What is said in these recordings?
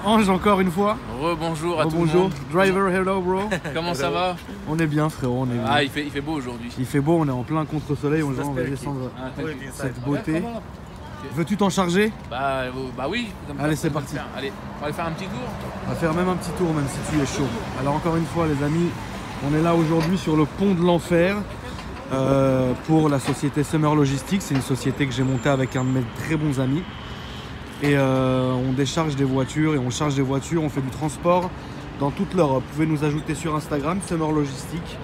Ange, encore une fois. Rebonjour à tout le monde. Driver, hello bro. Comment ça va? On est bien frérot, on est bien. Ah, il fait beau aujourd'hui. Il fait beau, on est en plein contre-soleil, on va descendre cette beauté. Veux-tu t'en charger? Bah oui. Allez, c'est parti. Allez, on va aller faire un petit tour. On va faire même un petit tour, même si tu es chaud. Alors encore une fois les amis, on est là aujourd'hui sur le pont de l'enfer pour la société Summer Logistics. C'est une société que j'ai montée avec un de mes très bons amis. Et on décharge des voitures et on charge des voitures, on fait du transport dans toute l'Europe. Vous pouvez nous ajouter sur Instagram, Summer Logistics,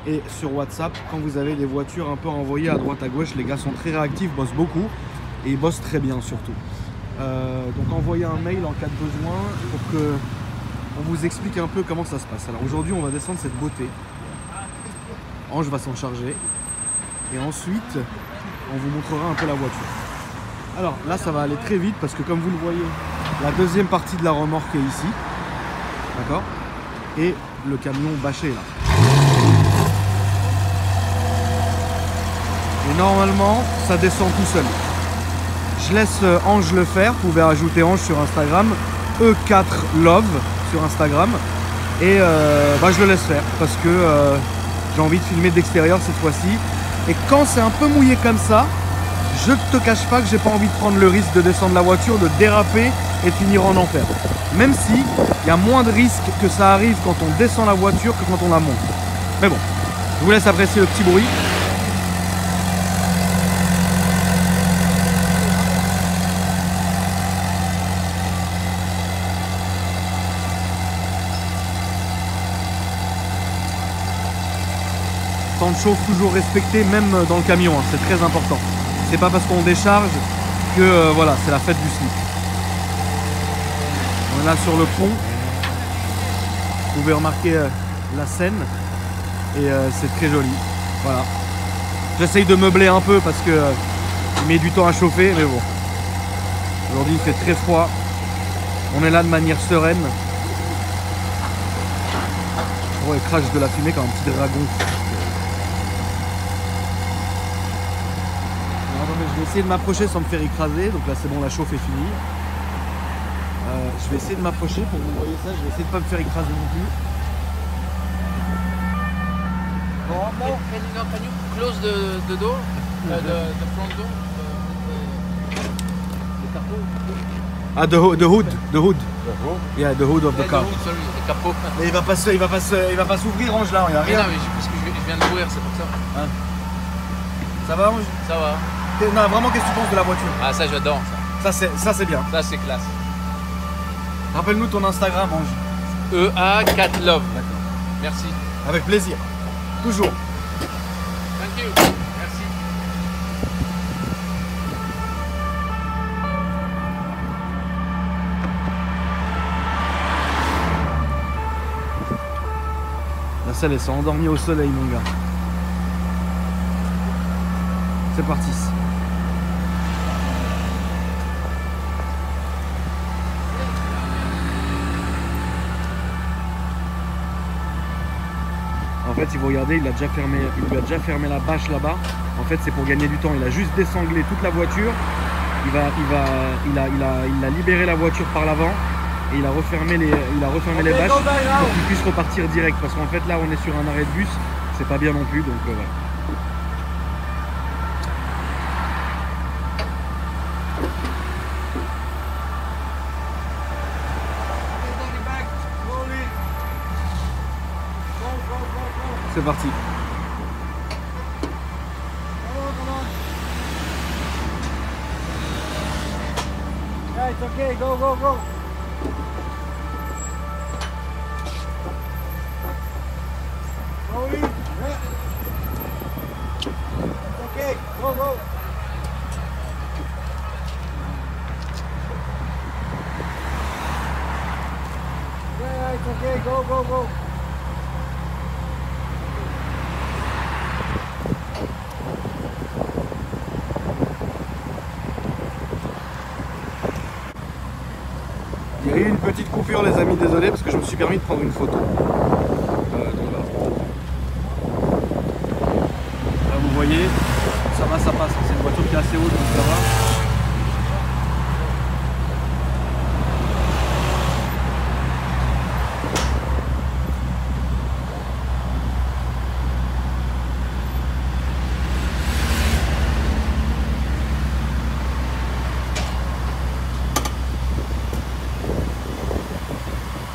et sur WhatsApp quand vous avez des voitures un peu envoyées à droite à gauche. Les gars sont très réactifs, bossent beaucoup et ils bossent très bien surtout. Donc envoyez un mail en cas de besoin pour que on vous explique un peu comment ça se passe. Alors aujourd'hui on va descendre cette beauté. Ange va s'en charger et ensuite on vous montrera un peu la voiture. Alors là ça va aller très vite parce que comme vous le voyez, la deuxième partie de la remorque est ici. D'accord? Et le camion bâché là. Et normalement ça descend tout seul. Je laisse Ange le faire, vous pouvez rajouter Ange sur Instagram, E4Love sur Instagram. Et je le laisse faire parce que j'ai envie de filmer d'extérieur cette fois-ci. Et quand c'est un peu mouillé comme ça, je ne te cache pas que j'ai pas envie de prendre le risque de descendre la voiture, de déraper et de finir en enfer. Même si il y a moins de risques que ça arrive quand on descend la voiture que quand on la monte. Mais bon, je vous laisse apprécier le petit bruit. Temps de chauffe toujours respecté, même dans le camion, hein, c'est très important. C'est pas parce qu'on décharge que voilà, c'est la fête du slip. On est là sur le pont. Vous pouvez remarquer la Seine et c'est très joli. Voilà. J'essaye de meubler un peu parce que il met du temps à chauffer, mais bon. Aujourd'hui il fait très froid. On est là de manière sereine. Oh, il crache de la fumée comme un petit dragon. Je vais essayer de m'approcher sans me faire écraser. Donc là c'est bon, la chauffe est finie. Je vais essayer de m'approcher pour que vous voyez ça. Je vais essayer de ne pas me faire écraser non plus. Can you close the door? The front door? The capot? Ah, the hood. Yeah, the hood of the car. The hood, sorry, the capot. Mais il va pas s'ouvrir, Ange, là, il y a rien. Non, mais parce que je viens d'ouvrir, c'est pour ça. Hein. Ça va, Ange? Ça va. Non, vraiment, qu'est-ce que tu penses de la voiture? Ah, ça j'adore ça. Ça c'est bien. Ça c'est classe. Rappelle-nous ton Instagram, Ange. EA4Love. D'accord. Merci. Avec plaisir. Toujours. Thank you. Merci. La selle, elle s'est endormie au soleil, mon gars. C'est parti. En fait, si vous regardez, il lui a déjà fermé la bâche là-bas. En fait, c'est pour gagner du temps. Il a juste désanglé toute la voiture. Il a libéré la voiture par l'avant et il a refermé les bâches pour qu'il puisse repartir direct. Parce qu'en fait, là, on est sur un arrêt de bus. C'est pas bien non plus, donc voilà. C'est parti. Yeah, it's okay. Go. Slowly. Yeah. It's okay. Go. Yeah, it's okay. Go. Il y a eu une petite coupure les amis, désolé parce que je me suis permis de prendre une photo. Donc là, vous voyez, ça passe. C'est une voiture qui est assez haute, donc ça va.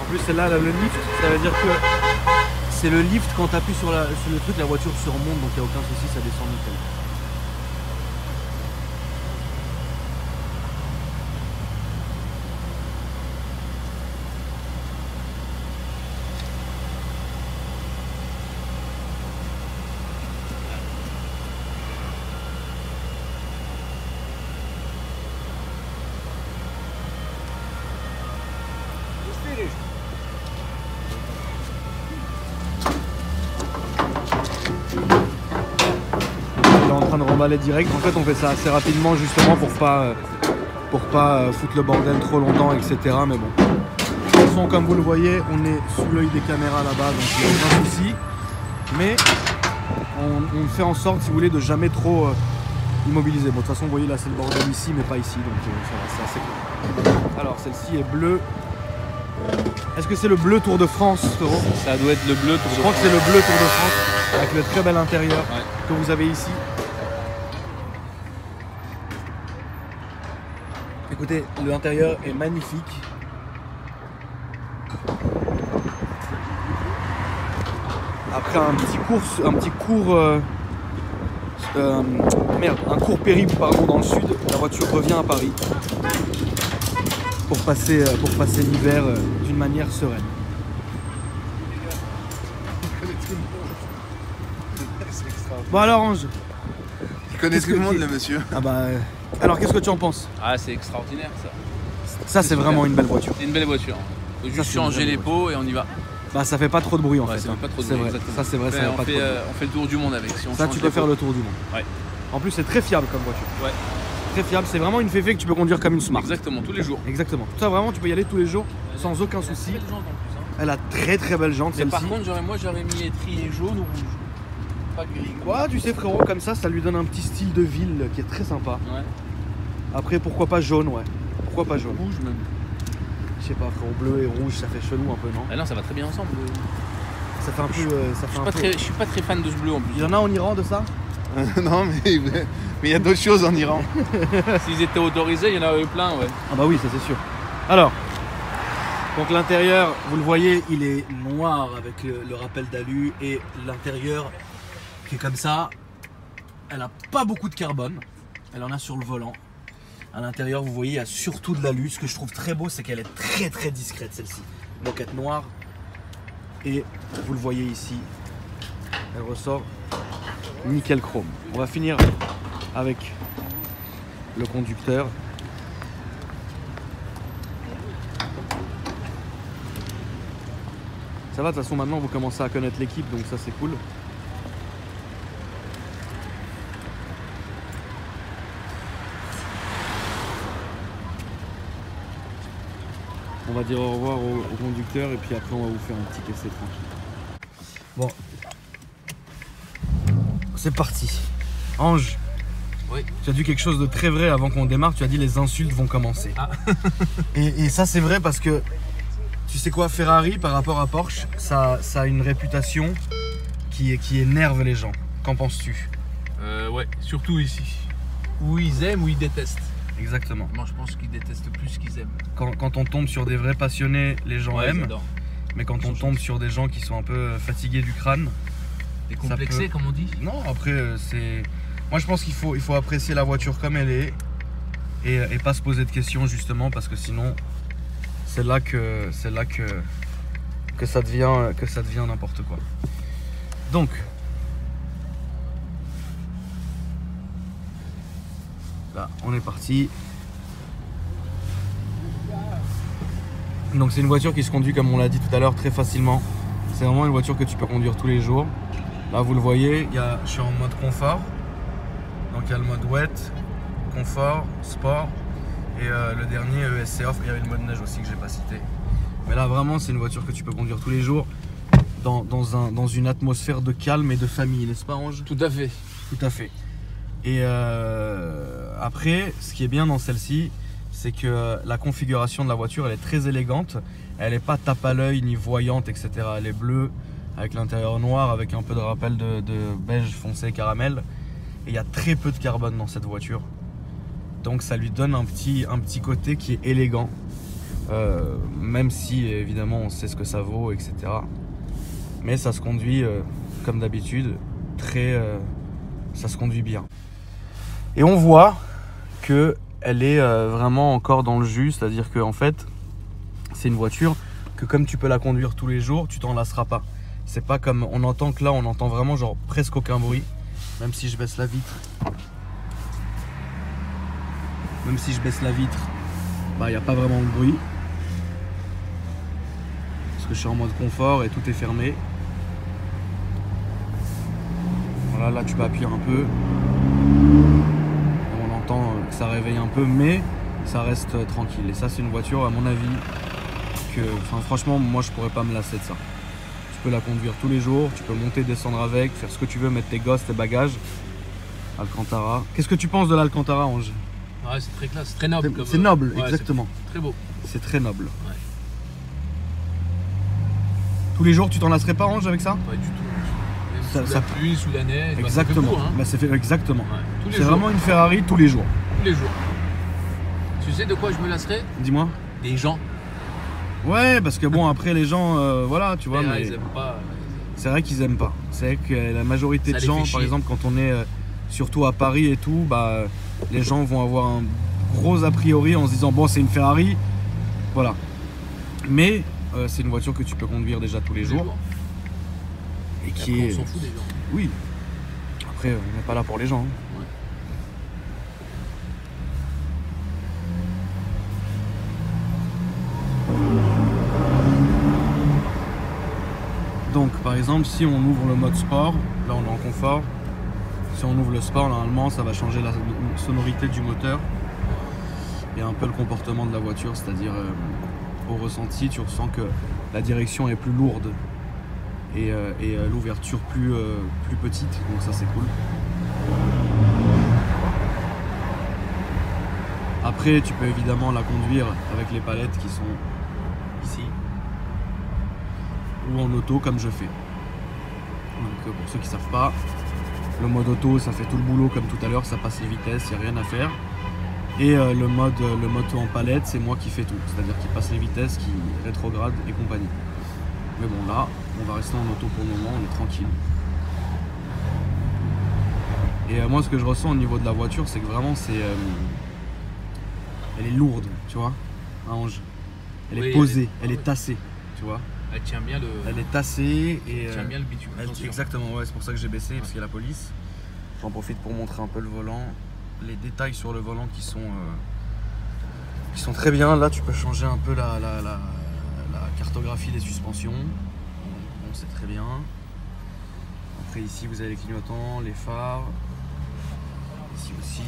plus celle-là, elle a le lift, ça veut dire que c'est le lift quand tu appuies sur le truc, la voiture se remonte, donc il n'y a aucun souci, ça descend nickel. Il est en train de remballer direct. En fait, on fait ça assez rapidement justement pour pas foutre le bordel trop longtemps, etc. Mais bon. De toute façon, comme vous le voyez, on est sous l'œil des caméras là-bas, donc il n'y a aucun souci. Mais on fait en sorte, si vous voulez, de jamais trop immobiliser. Bon, de toute façon, vous voyez là, c'est le bordel ici, mais pas ici, donc ça va, c'est assez clair. Alors, celle-ci est bleue. Est-ce que c'est le bleu Tour de France, frérot? Ça doit être le bleu Tour de France. Je crois que c'est le bleu Tour de France, avec le très bel intérieur que vous avez ici. Écoutez, l'intérieur est magnifique. Après un court périple dans le sud, la voiture revient à Paris pour passer l'hiver d'une manière sereine. Bon alors Ange, Je connais tout le monde, le monsieur. ah bah, alors qu'est-ce que tu en penses? Ah, c'est extraordinaire ça. Ça c'est vraiment une belle voiture. C'est une belle voiture. Faut juste changer les pots et on y va. Bah ça fait pas trop de bruit en Ouais, fait. ça fait pas trop de C'est bruit, vrai. exactement. Ça c'est vrai, ça fait on pas trop de bruit. fait le tour du monde avec. Si on Ça change tu les peux faire pots. le tour du monde. Ouais. En plus c'est très fiable comme voiture. Ouais. Très fiable, c'est vraiment une féfé que tu peux conduire comme une Smart. Exactement, tous les jours. Exactement. Ça vraiment tu peux y aller tous les jours sans aucun souci. Belle jante en plus, hein. Elle a très belle jante Mais par celle-ci. contre, j'aurais mis étrier jaune ou rouge. Pas gris. Ouais, tu sais frérot, comme ça lui donne un petit style de ville qui est très sympa. Ouais. Après pourquoi pas jaune, ouais. Pourquoi pas jaune? Rouge même. Je sais pas frérot, bleu et rouge ça fait chelou un peu, non? Ah non, ça va très bien ensemble. Ça fait un peu. Je suis pas très fan de ce bleu en plus. Il y en a en Iran de ça? Non, mais il y a d'autres choses en Iran. S'ils étaient autorisés, il y en aurait eu plein, ouais. Ah bah oui, ça c'est sûr. Alors, donc l'intérieur, vous le voyez, il est noir avec le rappel d'alu et l'intérieur qui est comme ça. Elle a pas beaucoup de carbone, elle en a sur le volant. À l'intérieur, vous voyez, il y a surtout de l'alu. Ce que je trouve très beau, c'est qu'elle est très discrète celle-ci. Moquette noire. Et vous le voyez ici, elle ressort nickel chrome. On va finir avec le conducteur. Ça va, de toute façon maintenant vous commencez à connaître l'équipe, donc ça c'est cool. On va dire au revoir au conducteur et puis après on va vous faire un petit essai tranquille. Bon, c'est parti. Ange, Oui. tu as dit quelque chose de très vrai avant qu'on démarre, tu as dit les insultes vont commencer. Ah. et ça c'est vrai parce que tu sais quoi, Ferrari par rapport à Porsche, ça a une réputation qui énerve les gens. Qu'en penses-tu? Ouais, surtout ici. Où ils aiment ou ils détestent. Exactement. Moi je pense qu'ils détestent plus qu'ils aiment. Quand on tombe sur des vrais passionnés, les gens Ouais, aiment. j'adore. Mais quand on tombe sur des gens qui sont un peu fatigués du crâne, Décomplexés, peut- comme on dit. non, après c'est... Moi je pense qu'il faut apprécier la voiture comme elle est et pas se poser de questions justement parce que sinon c'est là que ça devient n'importe quoi. Donc là on est parti. Donc c'est une voiture qui se conduit comme on l'a dit tout à l'heure très facilement. C'est vraiment une voiture que tu peux conduire tous les jours. Là vous le voyez, je suis en mode confort. Donc il y a le mode wet, confort, sport et le dernier ESC off. Il y avait le mode neige aussi que j'ai pas cité. Mais là vraiment c'est une voiture que tu peux conduire tous les jours dans une atmosphère de calme et de famille, n'est-ce pas Ange? Tout à fait. Tout à fait. Et après, ce qui est bien dans celle-ci, c'est que la configuration de la voiture, elle est très élégante. Elle n'est pas tape à l'œil ni voyante, etc. Elle est bleue avec l'intérieur noir, avec un peu de rappel de beige foncé caramel. Et il y a très peu de carbone dans cette voiture. Donc ça lui donne un petit côté qui est élégant. même si évidemment on sait ce que ça vaut, etc. Mais ça se conduit comme d'habitude, ça se conduit bien. Et on voit que elle est vraiment encore dans le jus, c'est-à-dire que en fait, c'est une voiture que comme tu peux la conduire tous les jours, tu t'en lasseras pas. C'est pas comme on entend que là, on entend vraiment genre presque aucun bruit, même si je baisse la vitre. Même si je baisse la vitre, bah il n'y a pas vraiment de bruit. Parce que je suis en mode confort et tout est fermé. Voilà, là tu peux appuyer un peu. On entend que ça réveille un peu, mais ça reste tranquille. Et ça, c'est une voiture, à mon avis, que franchement, moi je pourrais pas me lasser de ça. Tu peux la conduire tous les jours, tu peux monter, descendre avec, faire ce que tu veux, mettre tes gosses, tes bagages. Alcantara. Qu'est-ce que tu penses de l'Alcantara, Ange? Ouais, c'est très classe, c'est très noble. C'est noble, ouais, exactement. Très beau. C'est très noble. Ouais. Tous les jours, tu t'en lasserais pas, Ange, avec ça? Pas du tout. Ça, sous la pluie, sous la neige. Exactement. Bah, ça fait beau, hein. Bah, c'est fait, exactement. Ouais. C'est vraiment une Ferrari tous les jours. Tous les jours. Tu sais de quoi je me lasserais? Dis-moi. Des gens. Ouais, parce que bon, après les gens, voilà, tu vois, mais ils aiment pas. c'est vrai qu'ils aiment pas. C'est vrai que la majorité Ça de les gens, fait par chier. exemple, quand on est surtout à Paris et tout, bah, les gens vont avoir un gros a priori en se disant bon, c'est une Ferrari, voilà. Mais c'est une voiture que tu peux conduire déjà tous les jours et Et qui après, est, on s'en fout des gens. oui. Après, on n'est pas là pour les gens. Hein. Ouais. Donc par exemple, si on ouvre le mode sport, là on est en confort. Si on ouvre le sport, normalement ça va changer la sonorité du moteur et un peu le comportement de la voiture, c'est-à-dire au ressenti, tu ressens que la direction est plus lourde et l'ouverture plus petite, donc ça c'est cool. Après, tu peux évidemment la conduire avec les palettes qui sont ici, ou en auto comme je fais. Donc pour ceux qui ne savent pas, le mode auto ça fait tout le boulot comme tout à l'heure, ça passe les vitesses, il n'y a rien à faire. Et le mode en palette, c'est moi qui fais tout, c'est-à-dire qui passe les vitesses, qui rétrograde et compagnie. Mais bon, là, on va rester en auto pour le moment, on est tranquille. Et moi, ce que je ressens au niveau de la voiture, c'est que vraiment, elle est lourde, tu vois, Ange. Elle est posée, elle est tassée, tu vois. Elle tient bien le. Elle est tassée et Elle tient bien le bitume. Attention. exactement, ouais, c'est pour ça que j'ai baissé, parce qu'il y a la police. J'en profite pour montrer un peu le volant, les détails sur le volant qui sont très bien. Là, tu peux changer un peu la cartographie des suspensions. Bon, c'est très bien. Après ici, vous avez les clignotants, les phares. Ici aussi,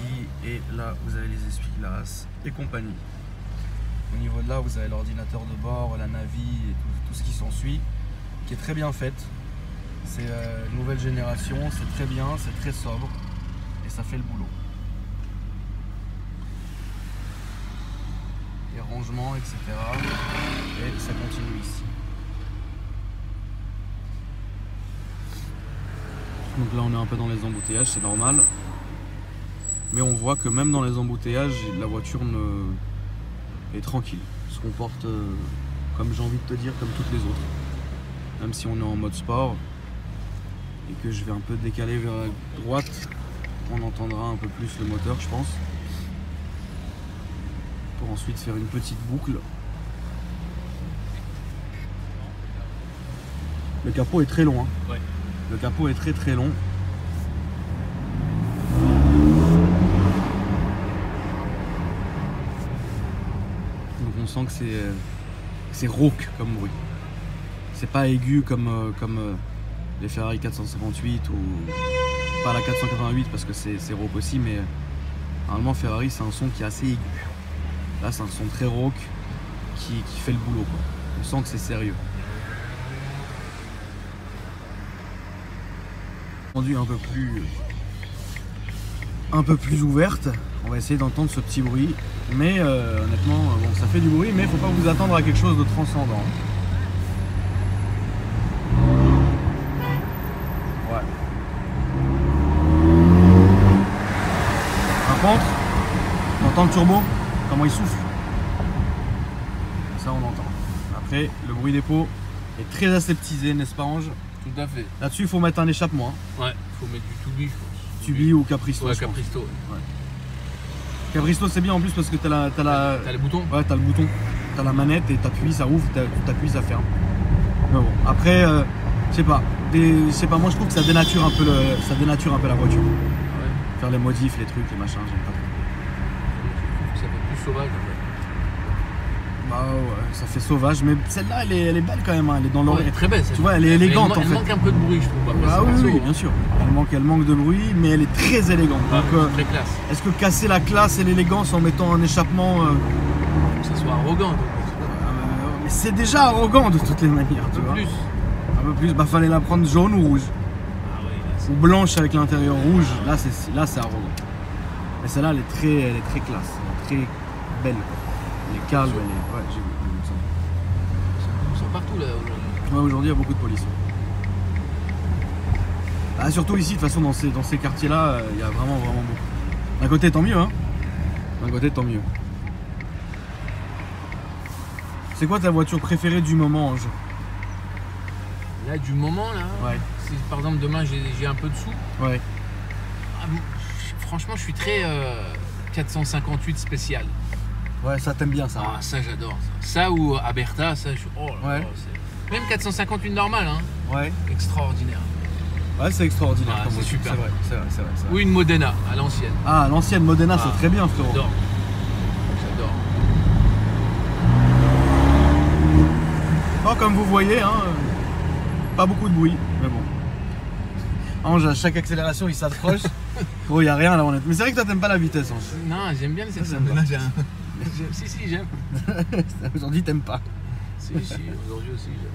et là vous avez les essuie-glaces et compagnie. Au niveau de là, vous avez l'ordinateur de bord, la navi et tout ce qui s'ensuit, qui est très bien faite. C'est une nouvelle génération, c'est très bien, c'est très sobre et ça fait le boulot. Les rangements, etc. Et ça continue ici. Donc là, on est un peu dans les embouteillages, c'est normal. Mais on voit que même dans les embouteillages, la voiture est tranquille, se comporte comme j'ai envie de te dire, comme toutes les autres. Même si on est en mode sport et que je vais un peu décaler vers la droite, on entendra un peu plus le moteur, je pense. Pour ensuite faire une petite boucle. Le capot est très long, hein. Ouais. Le capot est très très long. On sent que c'est rauque comme bruit. C'est pas aigu comme les Ferrari 458 ou pas la 488 parce que c'est rauque aussi, mais normalement Ferrari c'est un son qui est assez aigu. Là c'est un son très rauque qui fait le boulot, quoi. On sent que c'est sérieux. Rendu un peu plus ouverte. On va essayer d'entendre ce petit bruit. Mais honnêtement, bon, ça fait du bruit, mais il ne faut pas vous attendre à quelque chose de transcendant. Ouais. Par contre, on entend le turbo, comment il souffle. Ça, on entend. Après, le bruit des pots est très aseptisé, n'est-ce pas, Ange? Tout à fait. Là-dessus, il faut mettre un échappement. Hein. Ouais, faut mettre du Tubi, je pense. Tubi ou Capristo. Ouais, je pense. Capristo. Capristo, c'est bien en plus parce que t'as T'as les boutons. Ouais, t'as le bouton, t'as la manette et t'appuies, ça ouvre, t'appuies, ça ferme. Mais bon, après, je sais pas, moi je trouve que ça dénature un peu la voiture. Ouais. Faire les modifs, les trucs, les machins, j'aime pas trop. Ça fait plus sauvage en fait. Bah ouais, ça fait sauvage, mais celle-là, elle est belle quand même, hein, elle est dans Ouais, l'oreille. elle est très belle. Tu vois, elle est élégante en Elle fait. manque un peu de bruit, je trouve. Après, Ah c'est oui, perso, oui, hein. bien sûr. Elle manque de bruit, mais elle est très élégante. Ah, Donc, très classe. est-ce que casser la classe et l'élégance en mettant un échappement, Que ça soit arrogant. mais c'est déjà arrogant de toutes les manières, Un tu peu vois. plus. Un peu plus, bah fallait la prendre jaune ou rouge. Ah ouais, là, c'est- Ou blanche avec l'intérieur rouge, là c'est arrogant. Mais celle-là elle est très classe, elle est très belle. Elle est calme, elle est. Ouais, j'ai vu. Ils sont partout là aujourd'hui. Ouais, aujourd'hui il y a beaucoup de police. Ah, surtout ici, de toute façon dans ces quartiers-là, il y a vraiment beaucoup. D'un côté tant mieux, hein. D'un côté tant mieux. C'est quoi ta voiture préférée du moment, Ange? Là, du moment, là, Ouais. si par exemple demain j'ai un peu de sous, Ouais. ah, franchement, je suis très 458 spécial. Ouais, ça t'aime bien ça. Ah, ça, j'adore. Ça ou Aberta, ça, je. Oh là Ouais. là, c'est- même 458 normal, hein. Ouais. Extraordinaire. Ouais, c'est extraordinaire Ah, comme c'est voiture. super. C'est vrai. Ou une Modena à l'ancienne. Ah, l'ancienne Modena, Ah, c'est très bien, frérot. J'adore. J'adore. Oh, comme vous voyez, hein, pas beaucoup de bruit, mais bon. Ange, à chaque accélération, il s'approche. Oh, il n'y a rien là, honnêtement. Mais c'est vrai que toi, t'aimes pas la vitesse, Ange. Non, j'aime bien les Ça, 700. j'aime pas. Si, j'aime. Aujourd'hui, t'aimes pas. Si, aujourd'hui aussi, j'aime.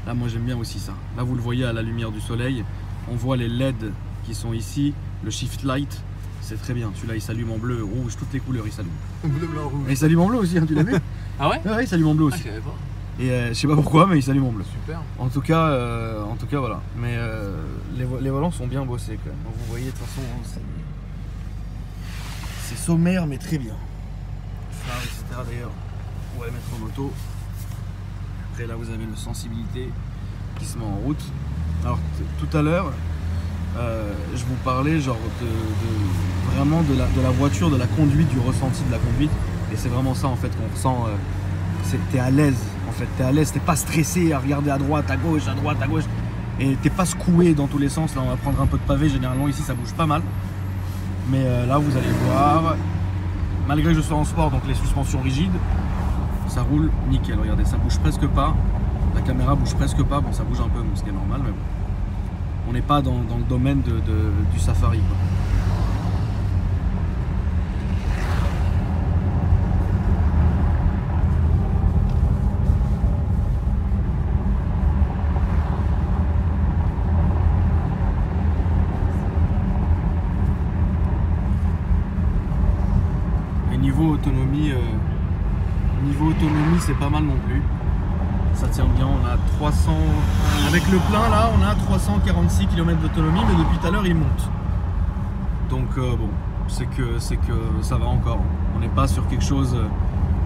Là, moi, j'aime bien aussi ça. Là, vous le voyez à la lumière du soleil. On voit les LED qui sont ici. Le shift light, c'est très bien. Celui-là, il s'allume en bleu, rouge, toutes les couleurs, il s'allume. Bleu, blanc, rouge. Et il s'allume en bleu aussi, hein, tu l'as vu? Ah ouais? Ouais, il s'allume en bleu Ah, aussi. je savais pas. Et je sais pas pourquoi, mais il s'allume en bleu. Super. En tout cas, voilà. Mais les volants sont bien bossés quand même. Donc, vous voyez, de toute façon, hein, c'est sommaire, mais très bien. Ça, etc. D'ailleurs, on va les mettre en moto. Après, là, vous avez le sensibilité qui se met en route. Alors, tout à l'heure, je vous parlais genre vraiment de la voiture, de la conduite, du ressenti de la conduite. Et c'est vraiment ça en fait qu'on ressent. T'es à l'aise en fait, t'es à l'aise, t'es pas stressé à regarder à droite, à gauche, et t'es pas secoué dans tous les sens. Là on va prendre un peu de pavé, généralement ici ça bouge pas mal. Mais là vous allez voir, malgré que je sois en sport, donc les suspensions rigides, ça roule nickel. Regardez, ça bouge presque pas, la caméra bouge presque pas, bon ça bouge un peu, bon, ce qui est normal, mais bon. On n'est pas dans le domaine du safari, quoi. Niveau autonomie, c'est pas mal non plus. Ça tient bien, on a 300... Avec le plein là, on a 346 km d'autonomie, mais depuis tout à l'heure il monte. Donc bon, c'est que ça va encore. On n'est pas sur quelque chose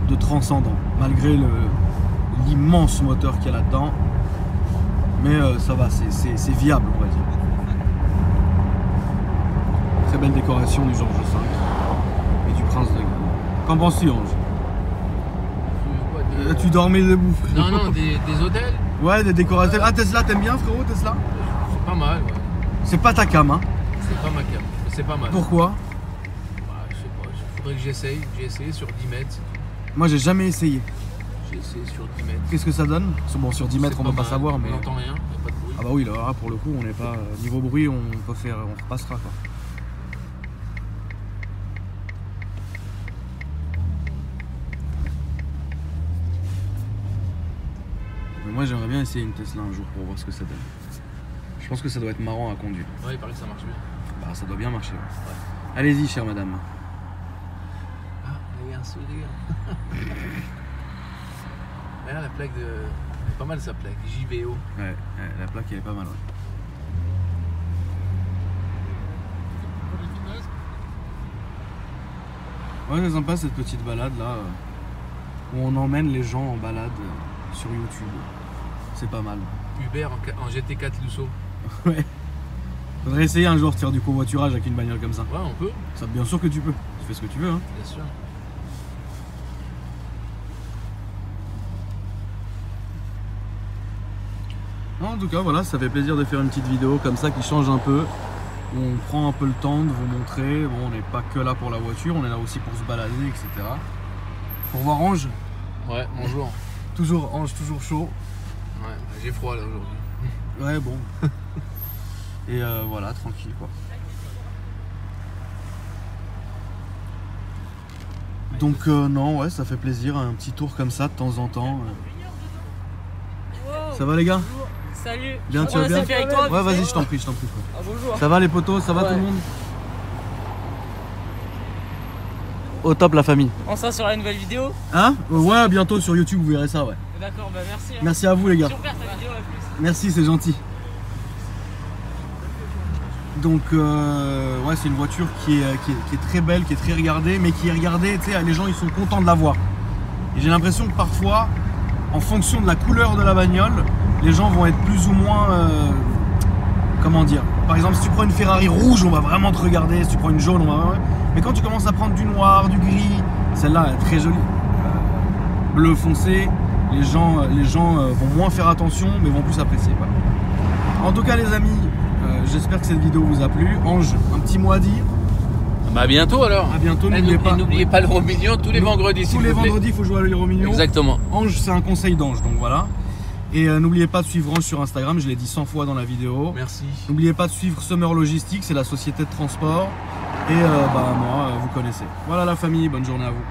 de transcendant, malgré l'immense moteur qu'il y a là-dedans. Mais ça va, c'est viable, on va dire. Très belle décoration du Georges V et du Prince de Galles. Qu'en penses-tu, Ange? Tu dormais debout, frérot. Non, des hôtels. Ouais, des décorateurs. Ah, Tesla, t'aimes bien, frérot, Tesla? C'est pas mal, ouais. C'est pas ta cam, hein? C'est pas ma cam, mais c'est pas mal. Pourquoi? Bah, je sais pas, il faudrait que j'essaye. J'ai essayé sur 10 mètres. Moi, j'ai jamais essayé. J'ai essayé sur 10 mètres. Qu'est-ce que ça donne? Bon, sur 10 mètres, C'est on va pas mal, savoir, mais... On n'entend rien, il n'y a pas de bruit. Ah bah oui, là, pour le coup, on n'est pas... Niveau bruit, on repassera, quoi. Mais moi, j'aimerais bien essayer une Tesla un jour pour voir ce que ça donne. Je pense que ça doit être marrant à conduire. Ouais, il paraît que ça marche bien. Bah, ça doit bien marcher. Ouais. Allez-y, chère madame. Ah, il y a un sourire. Regarde la plaque de... Elle est pas mal sa plaque, JVO. Ouais, la plaque, elle est pas mal, ouais. Ouais, c'est sympa cette petite balade là. où on emmène les gens en balade sur YouTube. C'est pas mal. Uber en GT4 Lusso. Ouais. Faudrait essayer un jour de faire du covoiturage avec une bagnole comme ça. Ouais, on peut, Ça, bien sûr que tu peux. Tu fais ce que tu veux. Hein. bien sûr. Non, en tout cas, voilà, ça fait plaisir de faire une petite vidéo comme ça qui change un peu. Où on prend un peu le temps de vous montrer. Bon, on n'est pas que là pour la voiture, on est là aussi pour se balader, etc. Pour voir Ange. Ouais, bonjour. Toujours Ange, toujours chaud. Ouais, j'ai froid là aujourd'hui. Ouais, bon. Et voilà, tranquille quoi. Donc non, ouais, ça fait plaisir, un petit tour comme ça de temps en temps. Ça va les gars? Salut. Bien, tu vas bien? Selfie avec toi, Ouais, vite vas-y, fait. je t'en prie, je t'en prie. Ah, bonjour. Ça va les potos? Ça va Ouais. tout le monde? Au top la famille. On sera sur la nouvelle vidéo. Hein? Ouais, bientôt sur YouTube, vous verrez ça, ouais. D'accord, bah merci. hein. Merci à vous les gars. Super ta vidéo, à plus. Merci, c'est gentil. Donc ouais, c'est une voiture qui est très belle, qui est très regardée, mais qui est regardée, tu sais, les gens ils sont contents de la voir. Et j'ai l'impression que parfois, en fonction de la couleur de la bagnole, les gens vont être plus ou moins, comment dire, par exemple si tu prends une Ferrari rouge, on va vraiment te regarder, si tu prends une jaune, on va vraiment... Mais quand tu commences à prendre du noir, du gris, celle-là elle est très jolie, bleu foncé, les gens vont moins faire attention, mais vont plus apprécier. Voilà. En tout cas les amis, j'espère que cette vidéo vous a plu. Ange, un petit mot à dire? Bah à bientôt alors. À bientôt, Et n'oubliez pas. n'oubliez pas l'euro million tous les vendredis. Tous s'il les vous plaît. vendredis, il faut jouer à l'euro million. Exactement. Ange, c'est un conseil d'Ange, donc voilà. Et n'oubliez pas de suivre Ange sur Instagram, je l'ai dit 100 fois dans la vidéo. Merci. N'oubliez pas de suivre Summer Logistics, c'est la société de transport. Et moi, vous connaissez. Voilà la famille, bonne journée à vous.